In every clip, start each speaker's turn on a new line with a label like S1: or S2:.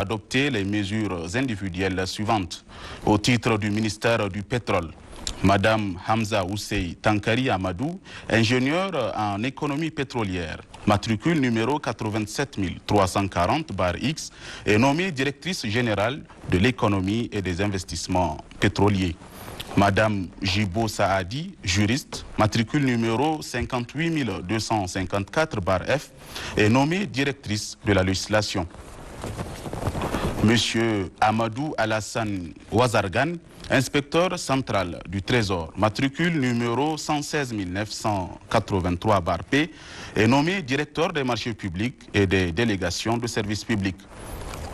S1: adopté les mesures individuelles suivantes. Au titre du ministère du Pétrole, Madame Hamza Oussey Tankari Amadou, ingénieure en économie pétrolière, matricule numéro 87 340-X, est nommée directrice générale de l'économie et des investissements pétroliers. Madame Jibo Saadi, juriste, matricule numéro 58 254-F, est nommée directrice de la législation. Monsieur Amadou Alassane Ouazargan, inspecteur central du Trésor, matricule numéro 116 983-P, est nommé directeur des marchés publics et des délégations de services publics.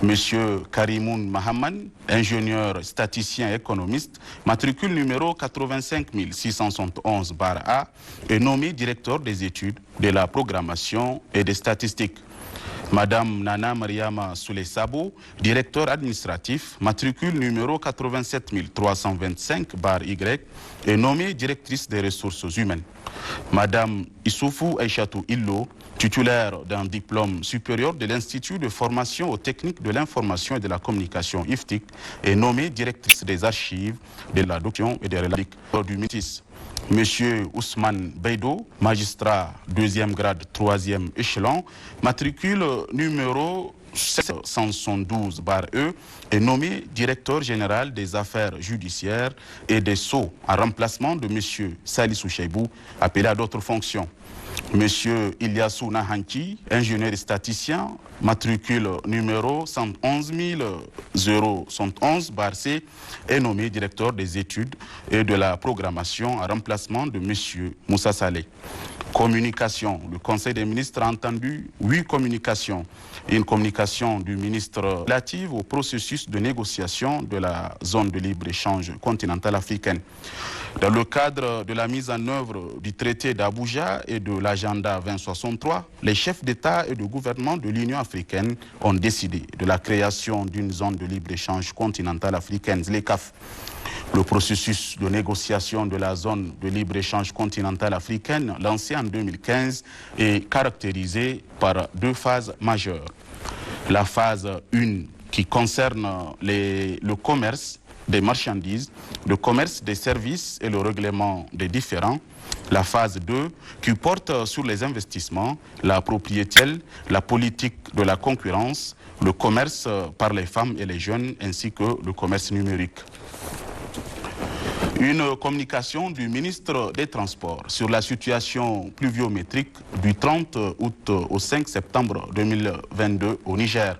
S1: Monsieur Karimoun Mahaman, ingénieur statisticien économiste, matricule numéro 85 671-A, est nommé directeur des études, de la programmation et des statistiques. Madame Nana Mariama Souley-Sabo, directeur administratif, matricule numéro 87 325-Y, est nommée directrice des ressources humaines. Madame Issoufou Aïchatou Illo, titulaire d'un diplôme supérieur de l'Institut de formation aux techniques de l'information et de la communication IFTIC, est nommée directrice des archives, de la documentation et des relations du métis. Monsieur Ousmane Beido, magistrat 2e grade 3e échelon, matricule numéro 712-E, est nommé directeur général des affaires judiciaires et des sceaux en remplacement de monsieur Salissou Cheibou, appelé à d'autres fonctions. Monsieur Ilyassou Nahanki, ingénieur et statisticien, matricule numéro 111 011-C, est nommé directeur des études et de la programmation en remplacement de monsieur Moussa Saleh. Communication. Le Conseil des ministres a entendu 8 communications. Une communication du ministre relative au processus de négociation de la zone de libre-échange continentale africaine. Dans le cadre de la mise en œuvre du traité d'Abuja et de l'agenda 2063, les chefs d'État et de gouvernement de l'Union africaine ont décidé de la création d'une zone de libre-échange continentale africaine, ZLECAF. Le processus de négociation de la zone de libre-échange continentale africaine, lancé en 2015, est caractérisé par 2 phases majeures. La phase 1 qui concerne le commerce des marchandises, le commerce des services et le règlement des différends. La phase 2 qui porte sur les investissements, la propriété, la politique de la concurrence, le commerce par les femmes et les jeunes ainsi que le commerce numérique. Une communication du ministre des Transports sur la situation pluviométrique du 30 août au 5 septembre 2022 au Niger.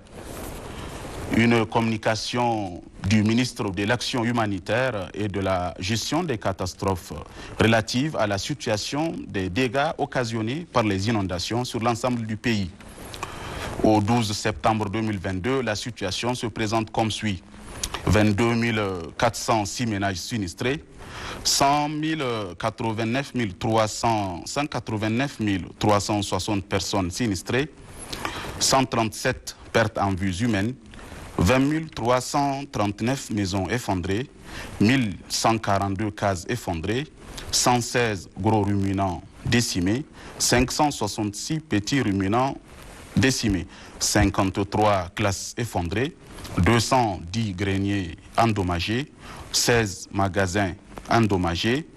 S1: Une communication du ministre de l'Action humanitaire et de la gestion des catastrophes relative à la situation des dégâts occasionnés par les inondations sur l'ensemble du pays. Au 12 septembre 2022, la situation se présente comme suit. 22 406 ménages sinistrés, 189 360 personnes sinistrées, 137 pertes en vies humaines, 20 339 maisons effondrées, 1142 cases effondrées, 116 gros ruminants décimés, 566 petits ruminants décimés, 53 classes effondrées, 210 greniers endommagés, 16 magasins endommagés,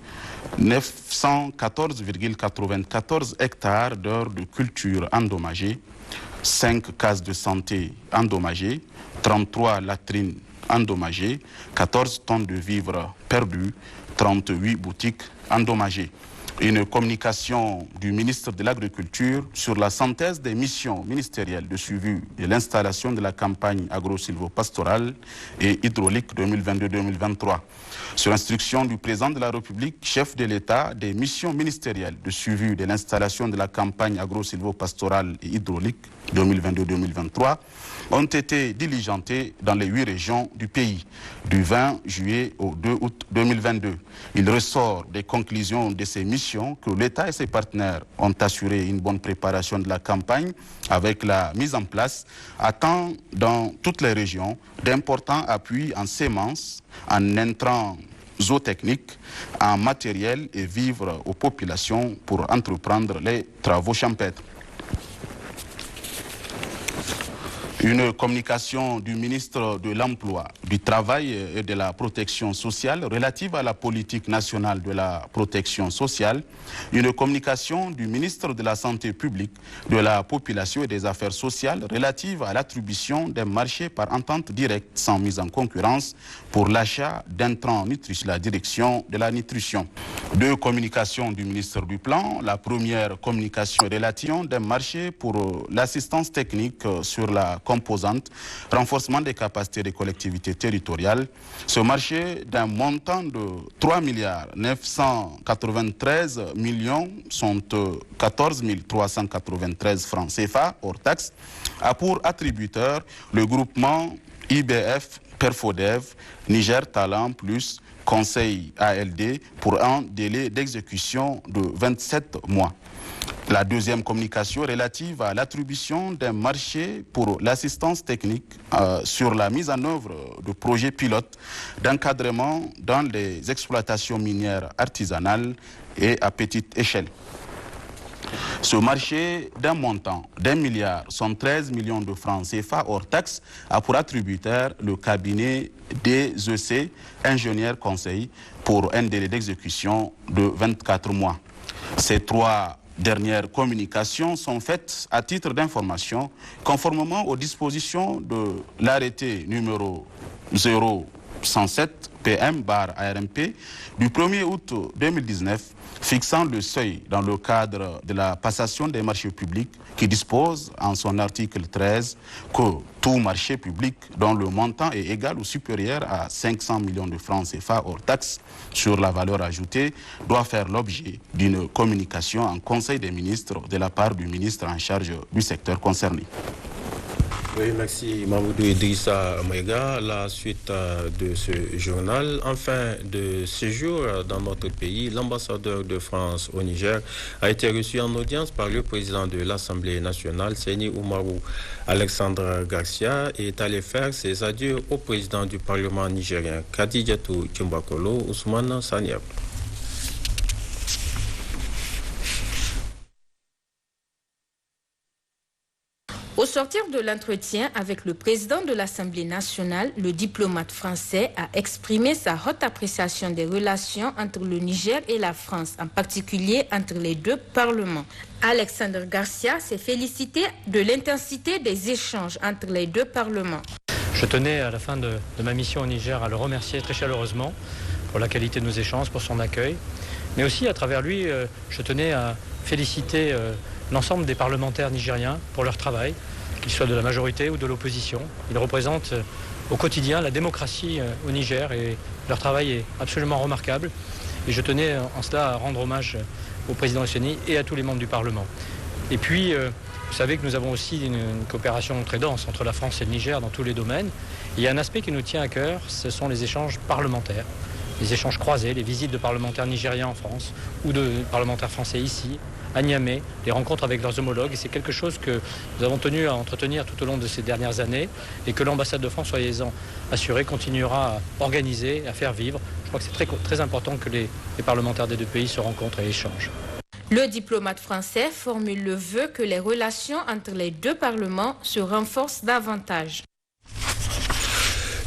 S1: 914,94 hectares d'heures de culture endommagées, 5 cases de santé endommagées, 33 latrines endommagées, 14 tonnes de vivres perdus, 38 boutiques endommagées. Une communication du ministre de l'Agriculture sur la synthèse des missions ministérielles de suivi de l'installation de la campagne agro-silvopastorale et hydraulique 2022-2023. Sur instruction du président de la République, chef de l'État, des missions ministérielles de suivi de l'installation de la campagne agro-silvopastorale et hydraulique 2022-2023 ont été diligentées dans les 8 régions du pays du 20 juillet au 2 août 2022. Il ressort des conclusions de ces missions que l'État et ses partenaires ont assuré une bonne préparation de la campagne avec la mise en place à temps dans toutes les régions d'importants appuis en semences, en intrants zootechniques, en matériel et vivres aux populations pour entreprendre les travaux champêtres. Une communication du ministre de l'Emploi, du Travail et de la Protection sociale relative à la politique nationale de la protection sociale. Une communication du ministre de la Santé publique, de la Population et des Affaires sociales relative à l'attribution des marchés par entente directe sans mise en concurrence pour l'achat d'intrants nutritifs, la direction de la nutrition. Deux communications du ministre du Plan. La première communication relative des marchés pour l'assistance technique sur la composante, renforcement des capacités des collectivités territoriales. Ce marché d'un montant de 3 993 millions sont 14 393 francs CFA hors taxe, a pour attributeur le groupement IBF Perfodev, Niger Talent Plus, Conseil ALD pour un délai d'exécution de 27 mois. La deuxième communication relative à l'attribution d'un marché pour l'assistance technique sur la mise en œuvre de projets pilotes d'encadrement dans les exploitations minières artisanales et à petite échelle. Ce marché d'un montant d'1,113 milliard de francs CFA hors taxe a pour attributaire le cabinet DEC, ingénieur conseil, pour un délai d'exécution de 24 mois. Ces trois dernières communications sont faites à titre d'information conformément aux dispositions de l'arrêté numéro 0107 PM/ARMP du 1er août 2019 fixant le seuil dans le cadre de la passation des marchés publics qui dispose en son article 13 que tout marché public dont le montant est égal ou supérieur à 500 millions de francs CFA hors taxe sur la valeur ajoutée doit faire l'objet d'une communication en Conseil des ministres de la part du ministre en charge du secteur concerné.
S2: Oui, merci Mamoudou Idrissa Maïga. La suite de ce journal. En fin de séjour dans notre pays, l'ambassadeur de France au Niger a été reçu en audience par le président de l'Assemblée nationale, Seni Oumarou. Alexandre Garcia est allé faire ses adieux au président du Parlement nigérien, Kadidiatou Tchimbakolo Ousmane Saniab.
S3: Au sortir de l'entretien avec le président de l'Assemblée nationale, le diplomate français a exprimé sa haute appréciation des relations entre le Niger et la France, en particulier entre les deux parlements. Alexandre Garcia s'est félicité de l'intensité des échanges entre les deux parlements.
S4: Je tenais à la fin de ma mission au Niger à le remercier très chaleureusement pour la qualité de nos échanges, pour son accueil. Mais aussi, à travers lui, je tenais à féliciter l'ensemble des parlementaires nigériens pour leur travail, qu'ils soient de la majorité ou de l'opposition. Ils représentent au quotidien la démocratie au Niger et leur travail est absolument remarquable. Et je tenais en cela à rendre hommage au président Seni et à tous les membres du Parlement. Et puis, vous savez que nous avons aussi une coopération très dense entre la France et le Niger dans tous les domaines. Il y a un aspect qui nous tient à cœur, ce sont les échanges parlementaires, les échanges croisés, les visites de parlementaires nigériens en France ou de parlementaires français ici, à Niamey, les rencontres avec leurs homologues. Et c'est quelque chose que nous avons tenu à entretenir tout au long de ces dernières années et que l'ambassade de France, soyez-en assurés, continuera à organiser, à faire vivre. Je crois que c'est très important que les parlementaires des deux pays se rencontrent et échangent.
S3: Le diplomate français formule le vœu que les relations entre les deux parlements se renforcent davantage.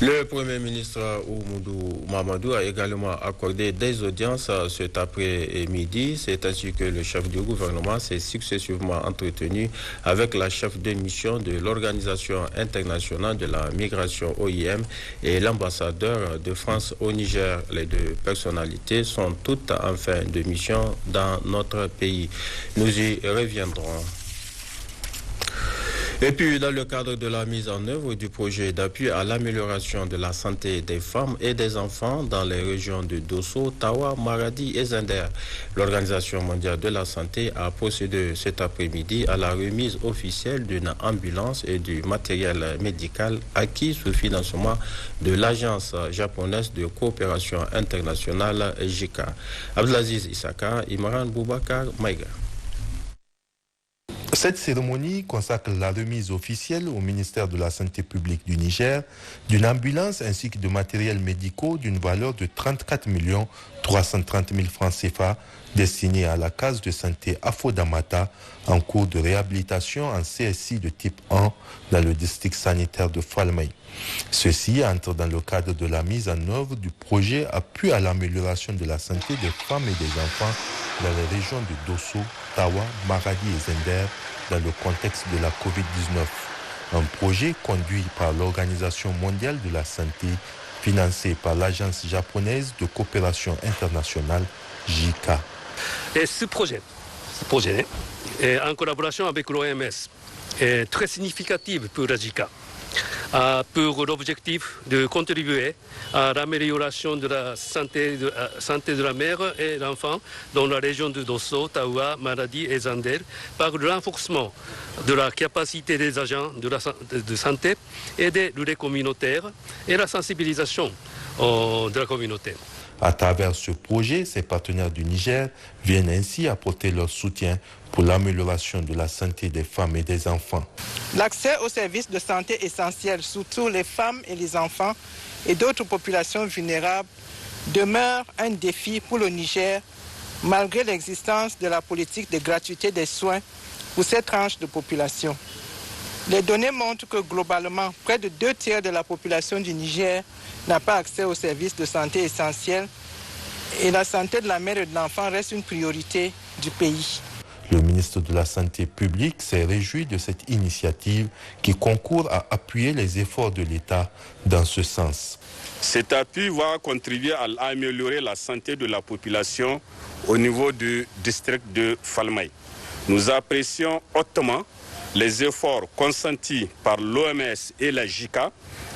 S2: Le Premier ministre Oumoudou Mamadou a également accordé des audiences cet après-midi. C'est ainsi que le chef du gouvernement s'est successivement entretenu avec la chef de mission de l'Organisation internationale de la migration OIM et l'ambassadeur de France au Niger. Les deux personnalités sont toutes en fin de mission dans notre pays. Nous y reviendrons. Et puis, dans le cadre de la mise en œuvre du projet d'appui à l'amélioration de la santé des femmes et des enfants dans les régions de Dosso, Tawa, Maradi et Zender, l'Organisation mondiale de la santé a procédé cet après-midi à la remise officielle d'une ambulance et du matériel médical acquis sous financement de l'Agence japonaise de coopération internationale JICA. Abdelaziz Issaka, Imran Boubacar, Maïga.
S5: Cette cérémonie consacre la remise officielle au ministère de la Santé publique du Niger d'une ambulance ainsi que de matériels médicaux d'une valeur de 34 330 000 francs CFA destinés à la case de santé Afodamata en cours de réhabilitation en CSI de type 1 dans le district sanitaire de Falmey. Ceci entre dans le cadre de la mise en œuvre du projet appui à l'amélioration de la santé des femmes et des enfants dans les régions de Dosso, Tawa, Maradi et Zender dans le contexte de la Covid-19. Un projet conduit par l'Organisation mondiale de la santé, financé par l'Agence japonaise de coopération internationale, JICA.
S6: Et ce projet en collaboration avec l'OMS, est très significatif pour la JICA. Pour l'objectif de contribuer à l'amélioration de la santé de la mère et l'enfant dans la région de Dosso, Tawa, Maradi et Zander par le renforcement de la capacité des agents de santé et des relais communautaires et la sensibilisation de la communauté.
S5: À travers ce projet, ces partenaires du Niger viennent ainsi apporter leur soutien pour l'amélioration de la santé des femmes et des enfants.
S7: L'accès aux services de santé essentiels, surtout les femmes et les enfants et d'autres populations vulnérables, demeure un défi pour le Niger, malgré l'existence de la politique de gratuité des soins pour cette tranche de population. Les données montrent que globalement, près de 2/3 de la population du Niger n'a pas accès aux services de santé essentiels et la santé de la mère et de l'enfant reste une priorité du pays.
S5: Le ministre de la Santé publique s'est réjoui de cette initiative qui concourt à appuyer les efforts de l'État dans ce sens.
S8: Cet appui va contribuer à améliorer la santé de la population au niveau du district de Falmey. Nous apprécions hautement les efforts consentis par l'OMS et la JICA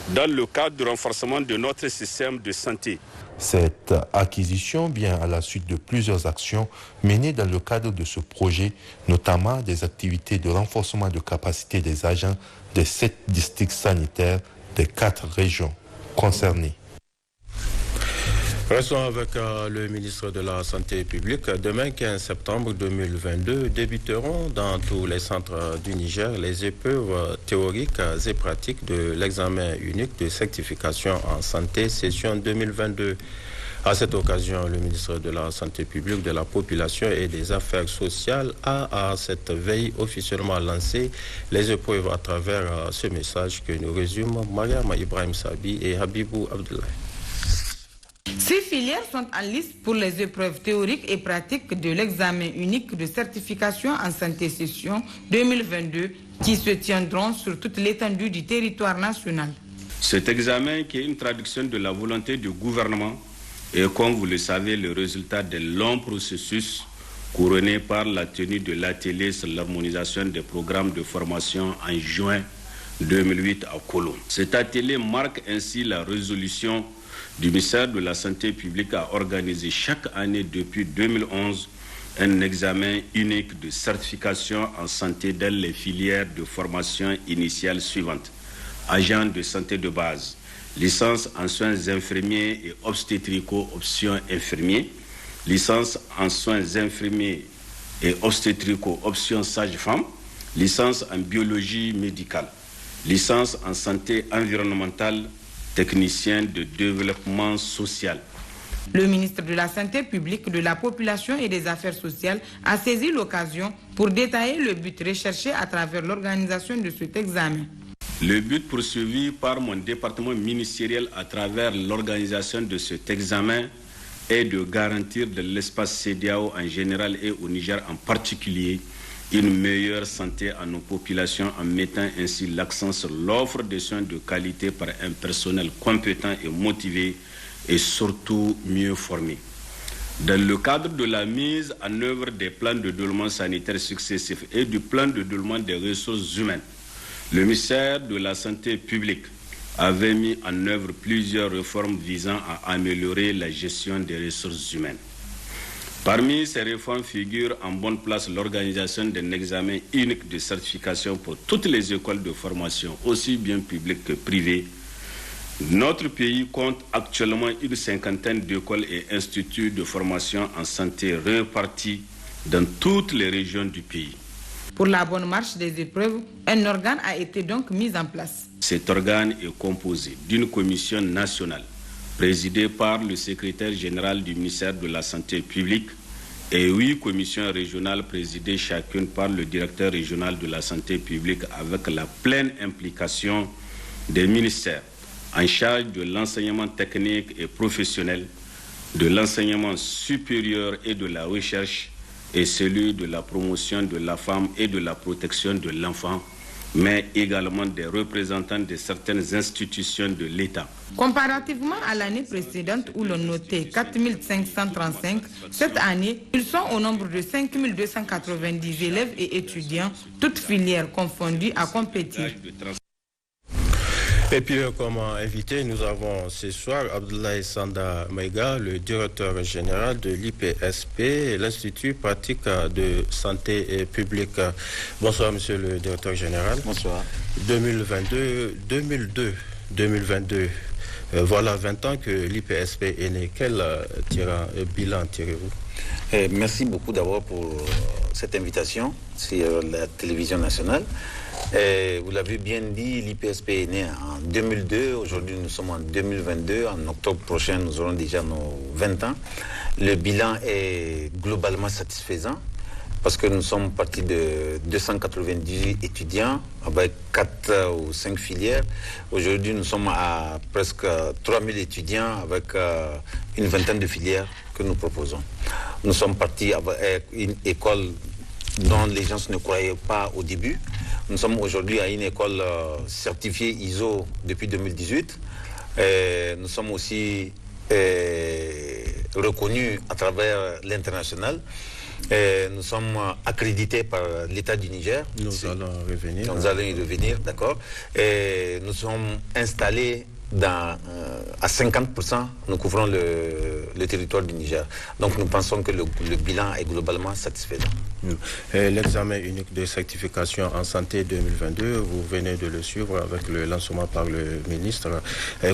S8: dans le cadre du renforcement de notre système de santé.
S5: Cette acquisition vient à la suite de plusieurs actions menées dans le cadre de ce projet, notamment des activités de renforcement de capacité des agents des 7 districts sanitaires des 4 régions concernées.
S2: Restons avec le ministre de la Santé publique. Demain, 15 septembre 2022, débuteront dans tous les centres du Niger les épreuves théoriques et pratiques de l'examen unique de certification en santé session 2022. À cette occasion, le ministre de la Santé publique, de la Population et des Affaires sociales a, à cette veille, officiellement lancé les épreuves à travers ce message que nous résument Mariam Ibrahim Sabi et Habibou Abdoulaye.
S9: Ces filières sont en lice pour les épreuves théoriques et pratiques de l'examen unique de certification en santé session 2022 qui se tiendront sur toute l'étendue du territoire national.
S8: Cet examen, qui est une traduction de la volonté du gouvernement, est, comme vous le savez, le résultat d'un long processus couronné par la tenue de l'atelier sur l'harmonisation des programmes de formation en juin 2008 à Colombe. Cet atelier marque ainsi la résolution du ministère de la Santé publique à organiser chaque année depuis 2011 un examen unique de certification en santé dans les filières de formation initiale suivantes. Agent de santé de base, licence en soins infirmiers et obstétricaux option infirmier, licence en soins infirmiers et obstétricaux option sage-femme, licence en biologie médicale, licence en santé environnementale, technicien de développement social.
S9: Le ministre de la Santé publique, de la Population et des Affaires sociales a saisi l'occasion pour détailler le but recherché à travers l'organisation de cet examen.
S8: Le but poursuivi par mon département ministériel à travers l'organisation de cet examen est de garantir de l'espace CEDEAO en général et au Niger en particulier une meilleure santé à nos populations en mettant ainsi l'accent sur l'offre de soins de qualité par un personnel compétent et motivé et surtout mieux formé. Dans le cadre de la mise en œuvre des plans de développement sanitaire successifs et du plan de développement des ressources humaines, le ministère de la Santé publique avait mis en œuvre plusieurs réformes visant à améliorer la gestion des ressources humaines. Parmi ces réformes figure en bonne place l'organisation d'un examen unique de certification pour toutes les écoles de formation, aussi bien publiques que privées. Notre pays compte actuellement une 50aine d'écoles et instituts de formation en santé répartis dans toutes les régions du pays.
S9: Pour la bonne marche des épreuves, un organe a été donc mis en place.
S8: Cet organe est composé d'une commission nationale présidée par le secrétaire général du ministère de la Santé publique et 8 commissions régionales présidées chacune par le directeur régional de la santé publique avec la pleine implication des ministères en charge de l'enseignement technique et professionnel, de l'enseignement supérieur et de la recherche et celui de la promotion de la femme et de la protection de l'enfant, mais également des représentants de certaines institutions de l'État.
S9: Comparativement à l'année précédente où l'on notait 4535, cette année, ils sont au nombre de 5290 élèves et étudiants, toutes filières confondues, à compétir.
S2: Et puis, comme invité, nous avons ce soir Abdoulaye Sanda Maïga, le directeur général de l'IPSP, l'Institut pratique de santé publique. Bonsoir, monsieur le directeur général.
S10: Bonsoir.
S2: 2022. Voilà 20 ans que l'IPSP est né. Quel bilan tirez-vous?
S10: Merci beaucoup d'abord pour cette invitation sur la télévision nationale. Vous l'avez bien dit, l'IPSP est né en 2002. Aujourd'hui, nous sommes en 2022. En octobre prochain, nous aurons déjà nos 20 ans. Le bilan est globalement satisfaisant parce que nous sommes partis de 298 étudiants avec 4 ou 5 filières. Aujourd'hui, nous sommes à presque 3000 étudiants avec une vingtaine de filières que nous proposons. Nous sommes partis avec une école dont les gens ne croyaient pas au début. Nous sommes aujourd'hui à une école certifiée ISO depuis 2018. Nous sommes aussi reconnus à travers l'international. Nous sommes accrédités par l'État du Niger.
S2: Nous allons revenir.
S10: Nous allons y revenir, d'accord. Nous sommes installés à 50%, nous couvrons le territoire du Niger. Donc nous pensons que le bilan est globalement satisfaisant.
S2: L'examen unique de certification en santé 2022, vous venez de le suivre avec le lancement par le ministre.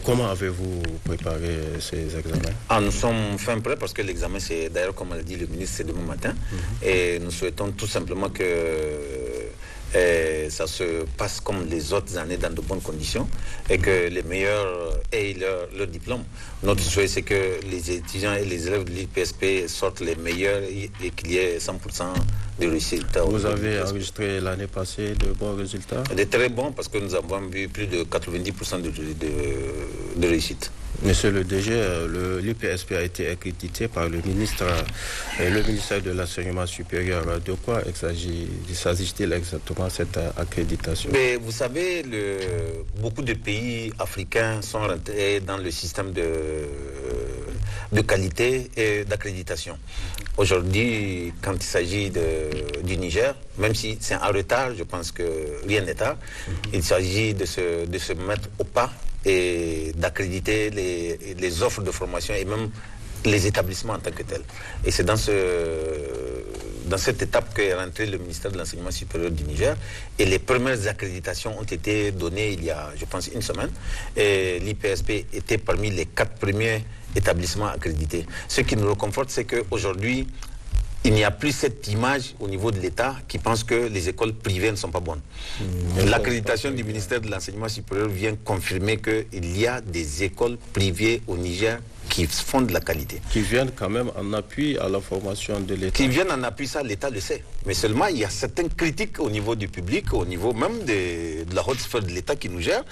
S2: Comment avez-vous préparé ces examens?
S10: Nous sommes fin prêts parce que l'examen, c'est d'ailleurs, comme l'a dit le ministre, c'est demain matin. Et nous souhaitons tout simplement que ça se passe comme les autres années dans de bonnes conditions et que les meilleurs aient leur diplôme. Notre souhait, c'est que les étudiants et les élèves de l'IPSP sortent les meilleurs et qu'il y ait 100% de réussite.
S2: Vous avez enregistré l'année passée de bons résultats?
S10: De très bons parce que nous avons vu plus de 90% de réussite.
S2: Monsieur le DG, l'IPSP a été accrédité par le ministère de l'Enseignement supérieur. De quoi s'agit-il exactement cette accréditation?
S10: Mais vous savez, beaucoup de pays africains sont rentrés dans le système de qualité et d'accréditation. Aujourd'hui, quand il s'agit du Niger, même si c'est en retard, je pense que rien n'est tard, il s'agit de se mettre au pas et d'accréditer les offres de formation et même les établissements en tant que tels. Et c'est dans cette étape qu'est rentré le ministère de l'Enseignement supérieur du Niger. Et les premières accréditations ont été données il y a, je pense, une semaine. Et l'IPSP était parmi les 4 premiers établissements accrédités. Ce qui nous réconforte, c'est qu'aujourd'hui, il n'y a plus cette image au niveau de l'État qui pense que les écoles privées ne sont pas bonnes. L'accréditation du ministère de l'Enseignement supérieur vient confirmer qu'il y a des écoles privées au Niger qui font de la qualité.
S2: Qui viennent quand même en appui à la formation de l'État.
S10: Qui viennent en appui, ça l'État le sait. Mais seulement il y a certaines critiques au niveau du public, au niveau même de la haute sphère de l'État qui nous gère,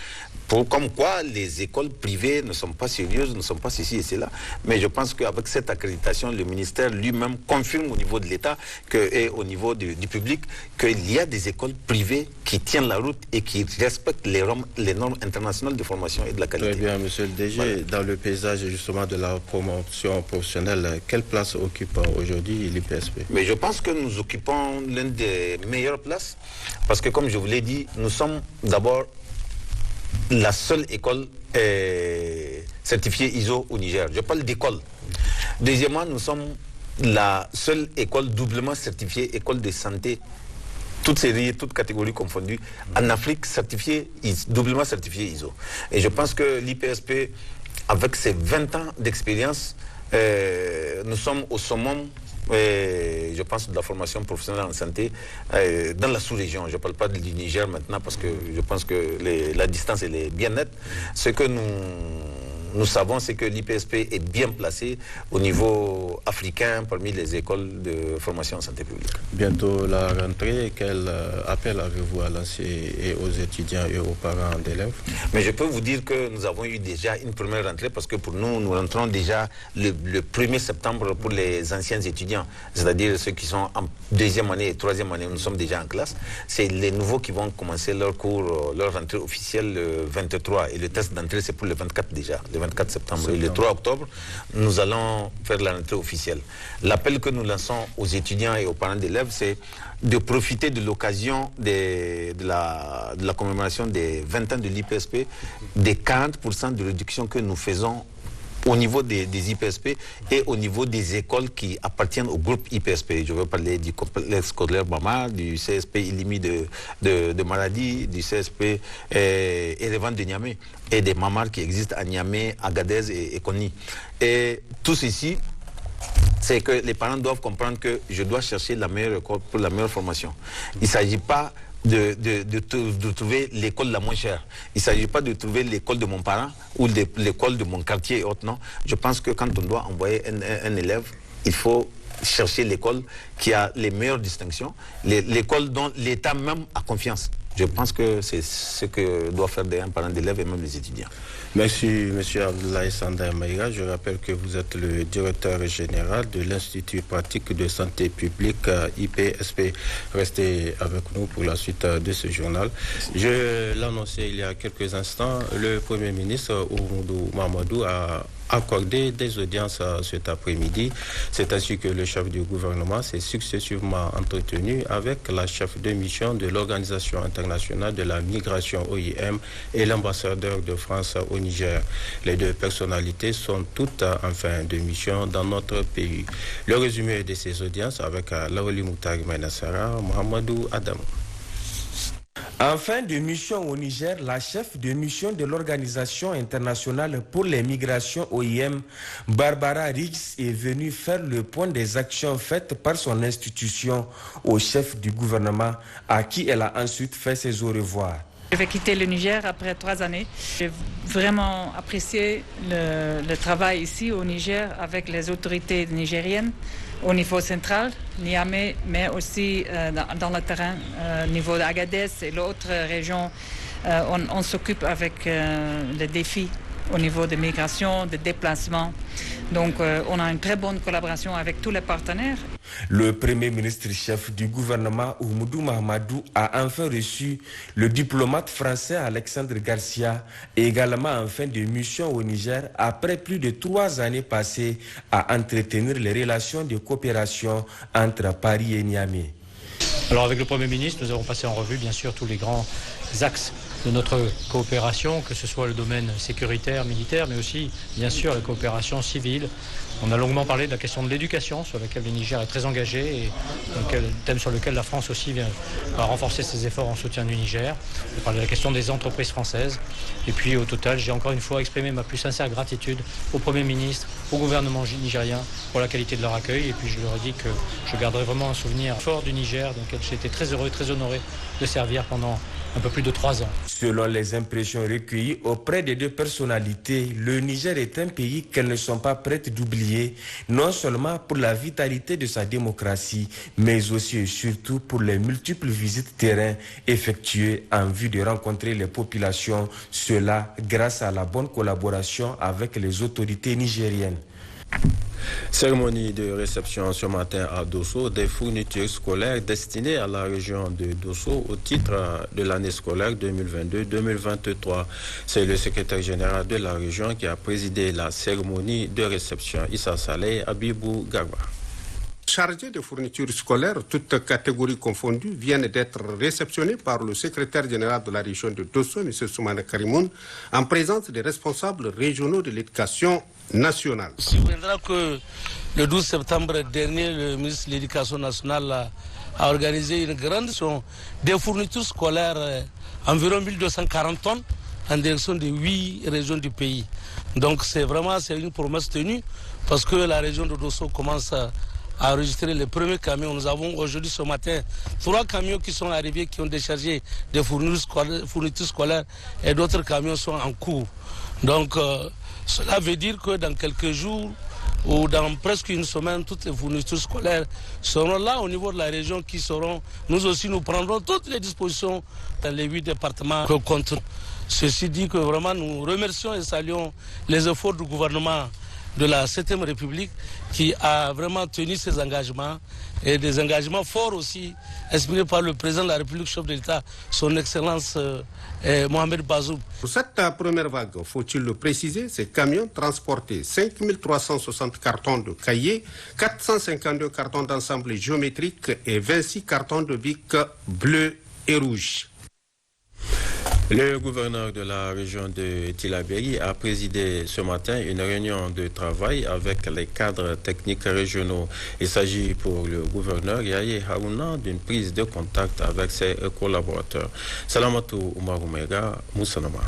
S10: comme quoi les écoles privées ne sont pas sérieuses, ne sont pas ceci et cela. Mais je pense qu'avec cette accréditation, le ministère lui-même confirme au niveau de l'État et au niveau du public qu'il y a des écoles privées qui tiennent la route et qui respectent les normes internationales de formation et de la qualité.
S2: Très bien, monsieur le DG. Voilà. Dans le paysage justement de la promotion professionnelle, quelle place occupe aujourd'hui l'IPSP?
S10: Mais je pense que nous occupons l'une des meilleures places parce que, comme je vous l'ai dit, nous sommes d'abord la seule école certifiée ISO au Niger. Je parle d'école. Deuxièmement, nous sommes la seule école doublement certifiée, école de santé, toutes séries, toutes catégories confondues, en Afrique, doublement certifiée ISO. Et je pense que l'IPSP, avec ses 20 ans d'expérience, nous sommes au summum je pense, de la formation professionnelle en santé dans la sous-région. Je ne parle pas du Niger maintenant parce que je pense que la distance elle est bien nette. Ce que nous savons, c'est que l'IPSP est bien placé au niveau africain parmi les écoles de formation en santé publique.
S2: Bientôt la rentrée, quel appel avez-vous à lancer aux étudiants et aux parents d'élèves?
S10: Mais je peux vous dire que nous avons eu déjà une première rentrée parce que pour nous rentrons déjà le 1er septembre pour les anciens étudiants, c'est-à-dire ceux qui sont en deuxième année et troisième année, nous sommes déjà en classe. C'est les nouveaux qui vont commencer leur cours, leur rentrée officielle le 23 et le test d'entrée c'est pour le 24 déjà. Le 24 septembre et le 3 octobre, nous allons faire la rentrée officielle. L'appel que nous lançons aux étudiants et aux parents d'élèves, c'est de profiter de l'occasion de la commémoration des 20 ans de l'IPSP, des 40% de réduction que nous faisons au niveau des IPSP et au niveau des écoles qui appartiennent au groupe IPSP. Je veux parler du complexe scolaire Bama, du CSP Ilimi de Maradi, du CSP Erevan de Niamey et des Mamars qui existent à Niamey, Agadez et Koni. Et tout ceci, c'est que les parents doivent comprendre que je dois chercher la meilleure école pour la meilleure formation. Il ne s'agit pas de trouver l'école la moins chère. Il ne s'agit pas de trouver l'école de mon parent ou l'école de mon quartier et autres, non. Je pense que quand on doit envoyer un élève, il faut chercher l'école qui a les meilleures distinctions, l'école dont l'État même a confiance. Je pense que c'est ce que doit faire un parent d'élève et même les étudiants.
S2: Merci, M. Abdoulaye Sanda Maïga. Je rappelle que vous êtes le directeur général de l'Institut pratique de santé publique IPSP. Restez avec nous pour la suite de ce journal. Je l'annonçais il y a quelques instants, le Premier ministre Oumoudou Mahamadou a accordé des audiences cet après-midi. C'est ainsi que le chef du gouvernement s'est successivement entretenu avec la chef de mission de l'Organisation internationale de la migration OIM et l'ambassadeur de France au Niger. Les deux personnalités sont toutes en fin de mission dans notre pays. Le résumé de ces audiences avec Laoli Moutari Mainassara, Mohamedou Adam.
S11: En fin de mission au Niger, la chef de mission de l'Organisation internationale pour les migrations OIM, Barbara Riggs, est venue faire le point des actions faites par son institution au chef du gouvernement, à qui elle a ensuite fait ses au revoir.
S12: Je vais quitter le Niger après 3 années. J'ai vraiment apprécié le travail ici au Niger avec les autorités nigériennes au niveau central, Niamey, mais aussi dans le terrain, au niveau d'Agadez et l'autre région. On s'occupe avec les défis au niveau de migration, de déplacement. Donc on a une très bonne collaboration avec tous les partenaires.
S11: Le Premier ministre chef du gouvernement Oumoudou Mahamadou a enfin reçu le diplomate français Alexandre Garcia, également en fin de mission au Niger, après plus de 3 années passées à entretenir les relations de coopération entre Paris et Niamey.
S4: Alors avec le Premier ministre, nous avons passé en revue bien sûr tous les grands axes de notre coopération, que ce soit le domaine sécuritaire, militaire, mais aussi bien sûr la coopération civile. On a longuement parlé de la question de l'éducation, sur laquelle le Niger est très engagé, et thème sur lequel la France aussi vient renforcer ses efforts en soutien du Niger. On a parlé de la question des entreprises françaises. Et puis au total, j'ai encore une fois exprimé ma plus sincère gratitude au Premier ministre, au gouvernement nigérien pour la qualité de leur accueil. Et puis je leur ai dit que je garderai vraiment un souvenir fort du Niger, dans lequel j'ai été très heureux, très honoré de servir pendant un peu plus de 3 ans.
S11: Selon les impressions recueillies auprès des deux personnalités, le Niger est un pays qu'elles ne sont pas prêtes d'oublier, non seulement pour la vitalité de sa démocratie, mais aussi et surtout pour les multiples visites terrain effectuées en vue de rencontrer les populations, cela grâce à la bonne collaboration avec les autorités nigériennes.
S2: Cérémonie de réception ce matin à Dosso des fournitures scolaires destinées à la région de Dosso au titre de l'année scolaire 2022-2023. C'est le secrétaire général de la région qui a présidé la cérémonie de réception. Issa Saleh, Abibou Garba.
S13: Chargés de fournitures scolaires, toutes catégories confondues, viennent d'être réceptionnés par le secrétaire général de la région de Dosso, M. Soumana Karimoun, en présence des responsables régionaux de l'éducation nationale.
S14: Il se souviendra que le 12 septembre dernier, le ministre de l'Éducation nationale a organisé une grande action des fournitures scolaires, environ 1240 tonnes, en direction de 8 régions du pays. Donc c'est une promesse tenue, parce que la région de Dosso commence a enregistré les premiers camions. Nous avons aujourd'hui, ce matin, 3 camions qui sont arrivés, qui ont déchargé des fournitures scolaires et d'autres camions sont en cours. Donc, cela veut dire que dans quelques jours ou dans presque une semaine, toutes les fournitures scolaires seront là au niveau de la région qui seront... Nous aussi, nous prendrons toutes les dispositions dans les 8 départements que comptent. Ceci dit que vraiment nous remercions et saluons les efforts du gouvernement de la 7e République qui a vraiment tenu ses engagements et des engagements forts aussi exprimés par le président de la République, chef de l'État, son Excellence Mohamed Bazoum.
S13: Pour cette première vague, faut-il le préciser, ces camions transportaient 5360 cartons de cahiers, 452 cartons d'ensemble géométrique et 26 cartons de bic bleu et rouge.
S2: Le gouverneur de la région de Tillabéri a présidé ce matin une réunion de travail avec les cadres techniques régionaux. Il s'agit pour le gouverneur Yahya Harouna d'une prise de contact avec ses collaborateurs. Salamatou Oumaroumega, Moussanama.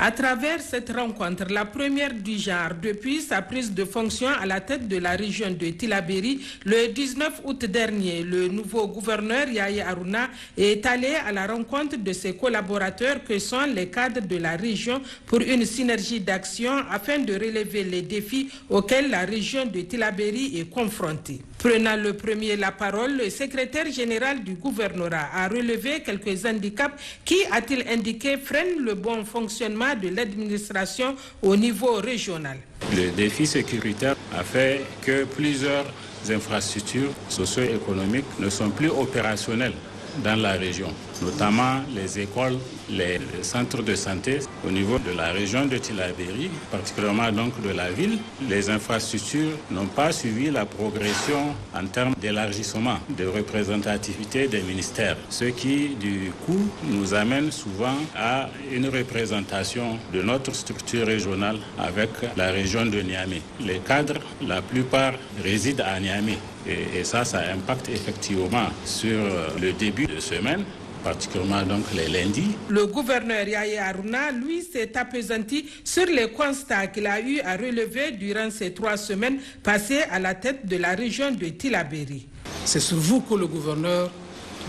S15: À travers cette rencontre, la première du genre depuis sa prise de fonction à la tête de la région de Tillabéri, le 19 août dernier, le nouveau gouverneur Yahya Harouna est allé à la rencontre de ses collaborateurs que sont les cadres de la région pour une synergie d'action afin de relever les défis auxquels la région de Tillabéri est confrontée. Prenant le premier la parole, le secrétaire général du gouvernorat a relevé quelques handicaps qui, a-t-il indiqué, freinent le bon fonctionnement de l'administration au niveau régional.
S16: Le défi sécuritaire a fait que plusieurs infrastructures socio-économiques ne sont plus opérationnelles dans la région, notamment les écoles, les centres de santé au niveau de la région de Tillabéri, particulièrement donc de la ville. Les infrastructures n'ont pas suivi la progression en termes d'élargissement, de représentativité des ministères, ce qui du coup nous amène souvent à une représentation de notre structure régionale avec la région de Niamey. Les cadres, la plupart résident à Niamey et ça impacte effectivement sur le début de semaine, particulièrement donc les lundis.
S15: Le gouverneur Yahya Harouna, lui, s'est appesanti sur les constats qu'il a eu à relever durant ces 3 semaines passées à la tête de la région de Tillabéri.
S17: C'est sur vous que le gouverneur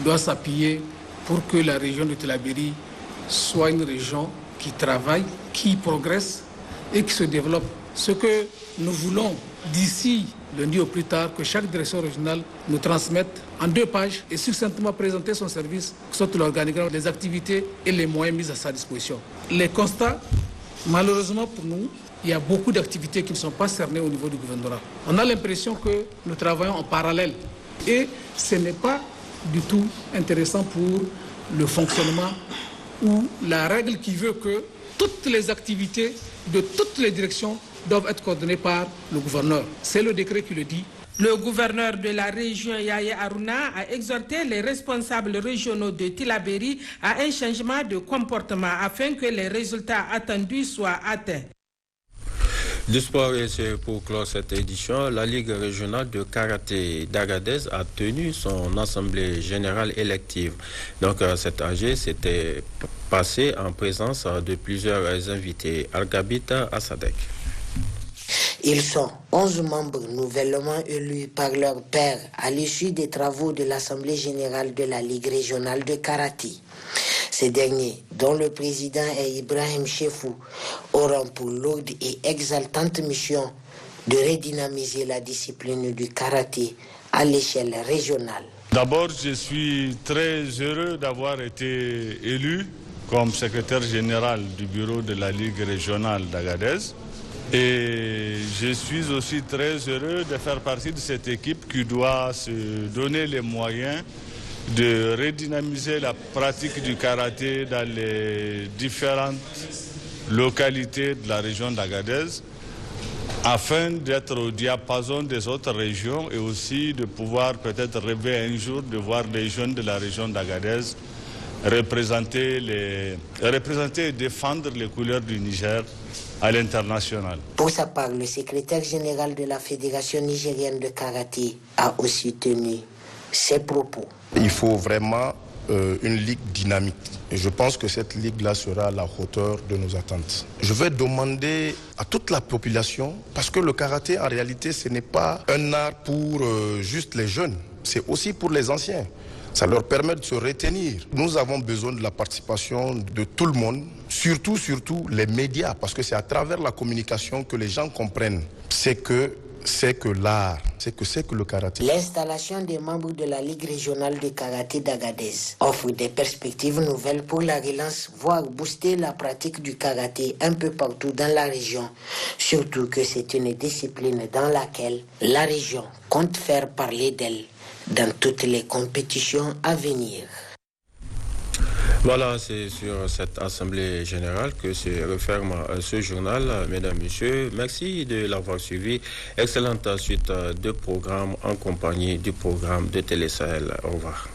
S17: doit s'appuyer pour que la région de Tillabéri soit une région qui travaille, qui progresse et qui se développe. Ce que nous voulons d'ici lundi au plus tard, que chaque direction régionale nous transmette en 2 pages et succinctement présenter son service, que ce soit l'organigramme des activités et les moyens mis à sa disposition. Les constats, malheureusement pour nous, il y a beaucoup d'activités qui ne sont pas cernées au niveau du gouvernorat. On a l'impression que nous travaillons en parallèle et ce n'est pas du tout intéressant pour le fonctionnement ou la règle qui veut que toutes les activités de toutes les directions doivent être coordonnées par le gouverneur. C'est le décret qui le dit.
S15: Le gouverneur de la région Yahya Harouna a exhorté les responsables régionaux de Tillabéri à un changement de comportement afin que les résultats attendus soient atteints.
S2: Du sport, et c'est pour clore cette édition, la Ligue régionale de karaté d'Agadez a tenu son assemblée générale élective. Donc cette AG s'était passée en présence de plusieurs invités. Argabita Asadek.
S18: Ils sont 11 membres nouvellement élus par leur père à l'issue des travaux de l'Assemblée générale de la Ligue régionale de karaté. Ces derniers, dont le président est Ibrahim Chefou, auront pour lourde et exaltante mission de redynamiser la discipline du karaté à l'échelle régionale.
S19: D'abord, je suis très heureux d'avoir été élu comme secrétaire général du bureau de la Ligue régionale d'Agadez. Et je suis aussi très heureux de faire partie de cette équipe qui doit se donner les moyens de redynamiser la pratique du karaté dans les différentes localités de la région d'Agadez afin d'être au diapason des autres régions et aussi de pouvoir peut-être rêver un jour de voir des jeunes de la région d'Agadez représenter et défendre les couleurs du Niger à l'international.
S18: Pour sa part, le secrétaire général de la Fédération nigérienne de karaté a aussi tenu ses propos.
S20: Il faut vraiment une ligue dynamique. Et je pense que cette ligue-là sera à la hauteur de nos attentes. Je vais demander à toute la population, parce que le karaté, en réalité, ce n'est pas un art pour juste les jeunes, c'est aussi pour les anciens. Ça leur permet de se retenir. Nous avons besoin de la participation de tout le monde, surtout les médias, parce que c'est à travers la communication que les gens comprennent c'est que l'art, c'est que le karaté.
S18: L'installation des membres de la Ligue régionale de karaté d'Agadez offre des perspectives nouvelles pour la relance, voire booster la pratique du karaté un peu partout dans la région. Surtout que c'est une discipline dans laquelle la région compte faire parler d'elle dans toutes les compétitions à venir.
S2: Voilà, c'est sur cette Assemblée générale que se referme ce journal. Mesdames, Messieurs, merci de l'avoir suivi. Excellente suite de programmes en compagnie du programme de Télé Sahel. Au revoir.